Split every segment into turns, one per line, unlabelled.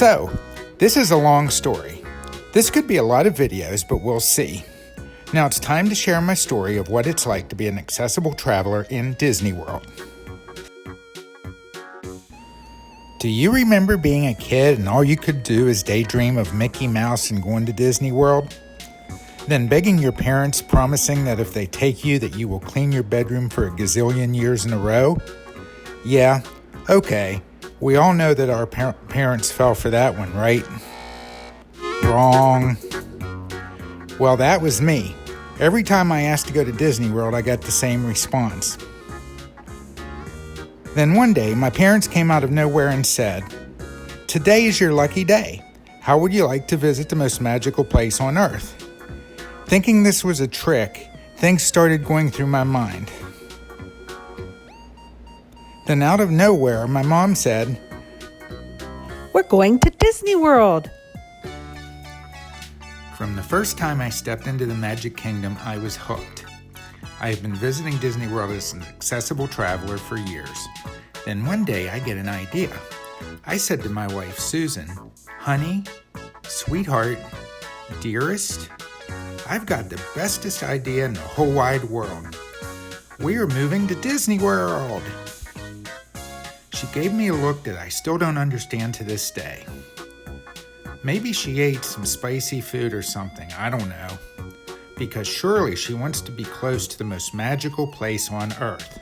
So, this is a long story. This could be a lot of videos, but we'll see. Now it's time to share my story of what it's like to be an accessible traveler in Disney World. Do you remember being a kid and all you could do is daydream of Mickey Mouse and going to Disney World? Then begging your parents, promising that if they take you that you will clean your bedroom for a gazillion years in a row? Yeah, okay. We all know that our parents fell for that one, right? Wrong. Well, that was me. Every time I asked to go to Disney World, I got the same response. Then one day, my parents came out of nowhere and said, "Today is your lucky day. How would you like to visit the most magical place on earth?" Thinking this was a trick, things started going through my mind. Then out of nowhere, my mom said,
"We're going to Disney World."
From the first time I stepped into the Magic Kingdom, I was hooked. I have been visiting Disney World as an accessible traveler for years. Then one day I get an idea. I said to my wife, Susan, "Honey, sweetheart, dearest, I've got the bestest idea in the whole wide world. We are moving to Disney World." She gave me a look that I still don't understand to this day. Maybe she ate some spicy food or something, I don't know. Because surely she wants to be close to the most magical place on earth.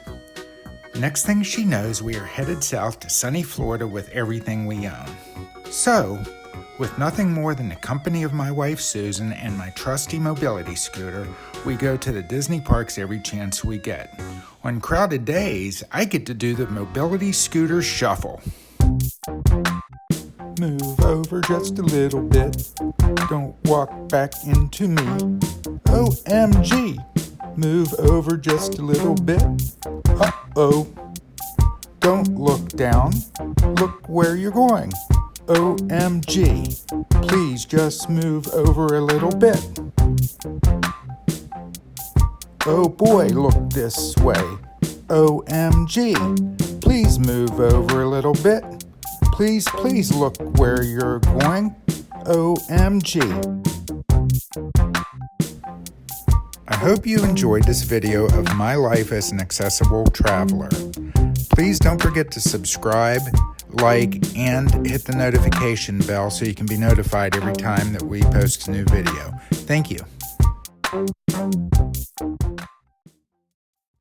Next thing she knows, we are headed south to sunny Florida with everything we own. So, with nothing more than the company of my wife Susan and my trusty mobility scooter, we go to the Disney parks every chance we get. On crowded days, I get to do the mobility scooter shuffle. Move over just a little bit. Don't walk back into me. OMG. Move over just a little bit. Uh-oh. Don't look down. Look where you're going. OMG. Please just move over a little bit. Oh boy, look this way. OMG. Please move over a little bit. Please look where you're going. OMG. I hope you enjoyed this video of my life as an accessible traveler. Please don't forget to subscribe, like, and hit the notification bell so you can be notified every time that we post a new video. Thank you.